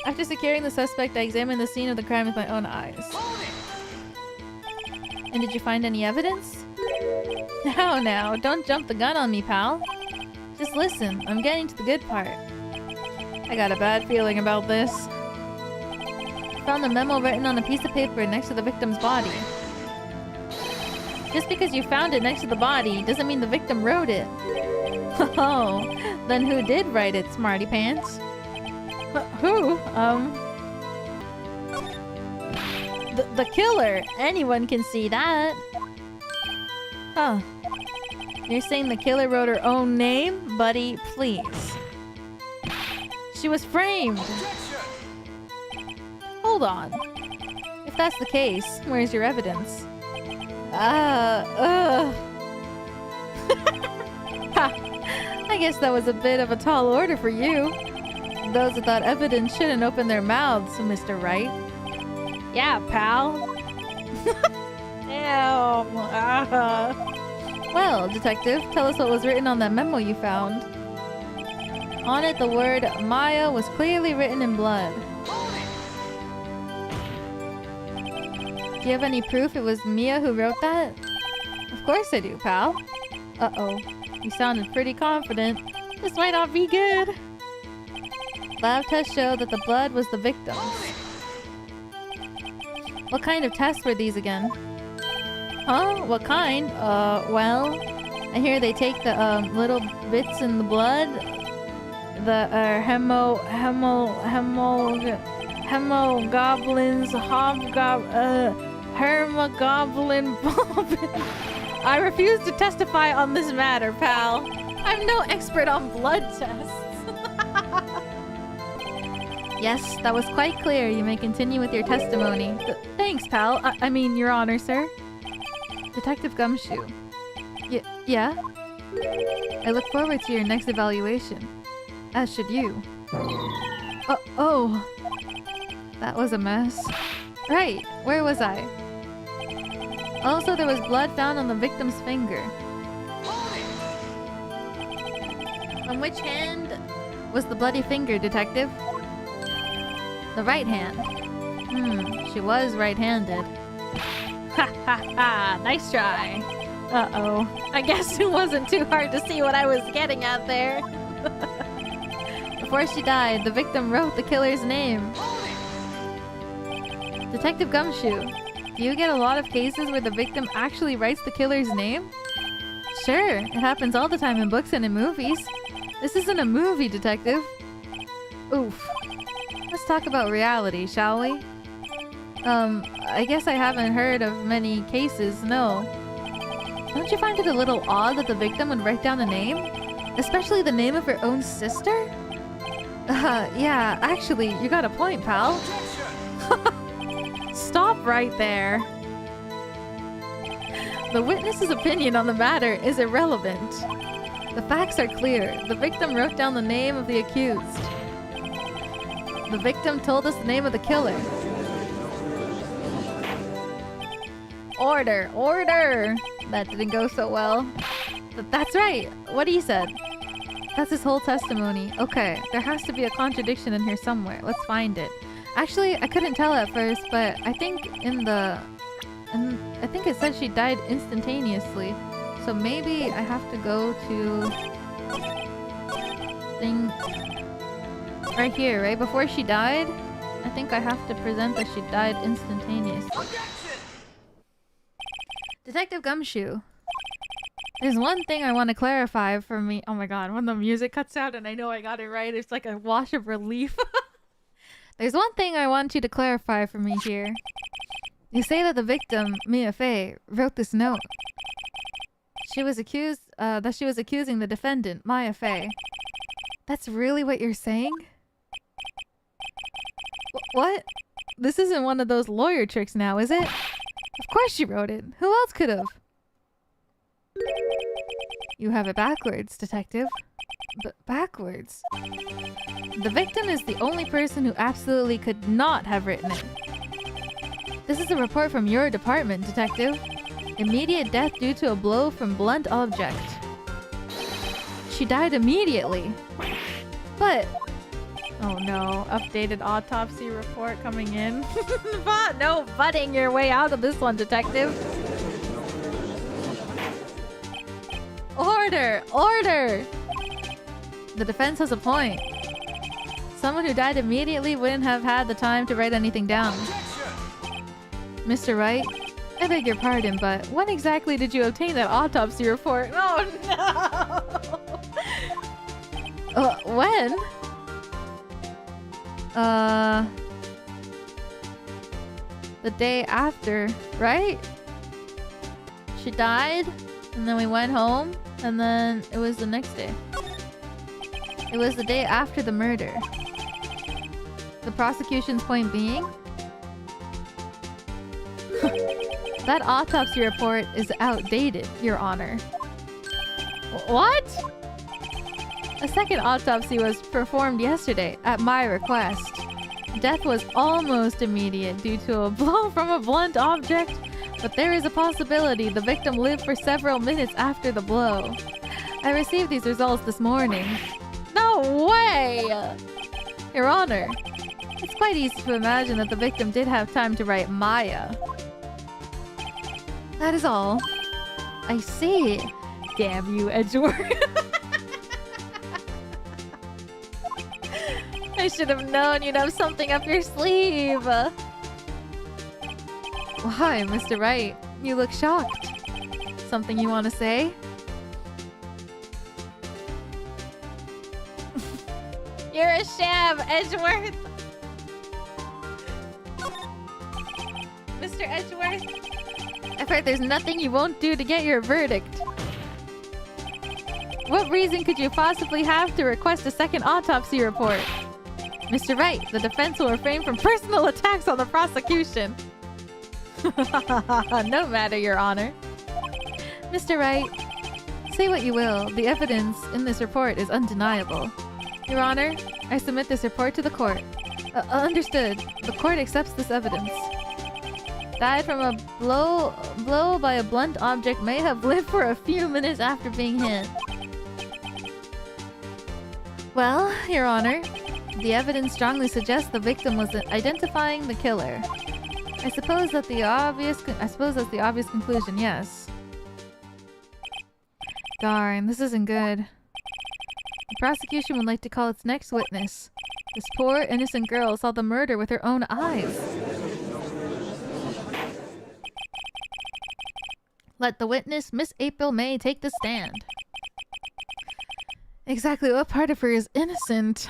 After securing the suspect, I examined the scene of the crime with my own eyes. And did you find any evidence? Now, don't jump the gun on me, pal. Just listen, I'm getting to the good part. I got a bad feeling about this. I found a memo written on a piece of paper next to the victim's body. Just because you found it next to the body doesn't mean the victim wrote it. Oh, then who did write it, smarty pants? Who? The killer. Anyone can see that. Huh. You're saying the killer wrote her own name? Buddy, please. She was framed. Hold on. If that's the case, where's your evidence? Ha. I guess that was a bit of a tall order for you. Those without evidence shouldn't open their mouths, Mr. Wright. Yeah, pal. Damn. Well, detective, tell us what was written on that memo you found. On it, the word Maya was clearly written in blood. Do you have any proof it was Mia who wrote that? Of course I do, pal. Uh-oh. You sounded pretty confident. This might not be good. Lab tests show that the blood was the victim's. What kind of tests were these again? Huh? What kind? Well, I hear they take the, little bits in the blood. The, hemogoblins, hermogoblin bobbin. I refuse to testify on this matter, pal. I'm no expert on blood tests. Yes, that was quite clear. You may continue with your testimony. Thanks, pal. I mean, Your Honor, sir. Detective Gumshoe. Yeah? I look forward to your next evaluation. As should you. Oh. That was a mess. Right, where was I? Also, there was blood found on the victim's finger. On which hand was the bloody finger, detective? The right hand. She was right-handed. Ha ha ha, nice try. Uh-oh. I guess it wasn't too hard to see what I was getting at there. Before she died, the victim wrote the killer's name. Detective Gumshoe, do you get a lot of cases where the victim actually writes the killer's name? Sure, it happens all the time in books and in movies. This isn't a movie, detective. Oof. Let's talk about reality, shall we? I guess I haven't heard of many cases, no. Don't you find it a little odd that the victim would write down a name? Especially the name of her own sister? Yeah, actually, you got a point, pal. Stop right there. The witness's opinion on the matter is irrelevant. The facts are clear. The victim wrote down the name of the accused. The victim told us the name of the killer. Order! Order! That didn't go so well. But that's right! What he said. That's his whole testimony. Okay, there has to be a contradiction in here somewhere. Let's find it. Actually, I couldn't tell at first, but I think I think it said she died instantaneously. So maybe I have to go to thing right here, right before she died. I think I have to present that she died instantaneously. Detective Gumshoe, there's one thing I want to clarify for me. Oh my god, when the music cuts out and I know I got it right, it's like a wash of relief. There's one thing I want you to clarify for me here. You say that the victim, Mia Fey, wrote this note. She was accused, that she was accusing the defendant, Maya Fey. That's really what you're saying? What? This isn't one of those lawyer tricks now, is it? Of course she wrote it. Who else could have? You have it backwards, detective. Backwards? The victim is the only person who absolutely could not have written it. This is a report from your department, detective. Immediate death due to a blow from blunt object. She died immediately. But Oh no, updated autopsy report coming in. No butting your way out of this one, detective. Order! Order! The defense has a point. Someone who died immediately wouldn't have had the time to write anything down. Mr. Wright, I beg your pardon, but when exactly did you obtain that autopsy report? Oh no! When? The day after, right? She died, and then we went home, and then it was the next day. It was the day after the murder. The prosecution's point being, that autopsy report is outdated, Your Honor. What? A second autopsy was performed yesterday at my request. Death was almost immediate due to a blow from a blunt object, but there is a possibility the victim lived for several minutes after the blow. I received these results this morning. No way! Your Honor, it's quite easy to imagine that the victim did have time to write Maya. That is all. I see. Damn you, Edgeworth. I should have known you'd have something up your sleeve. Why, Mr. Wright? You look shocked. Something you want to say? You're a sham, Edgeworth! Mr. Edgeworth? I've heard there's nothing you won't do to get your verdict. What reason could you possibly have to request a second autopsy report? Mr. Wright, the defense will refrain from personal attacks on the prosecution. No matter, Your Honor. Mr. Wright, say what you will, the evidence in this report is undeniable. Your Honor, I submit this report to the court. Understood. The court accepts this evidence. Died from a blow by a blunt object, may have lived for a few minutes after being hit. Well, Your Honor, the evidence strongly suggests the victim was identifying the killer. I suppose that's the obvious conclusion, yes. Darn, this isn't good. The prosecution would like to call its next witness. This poor, innocent girl saw the murder with her own eyes. Let the witness, Miss April May, take the stand. Exactly what part of her is innocent?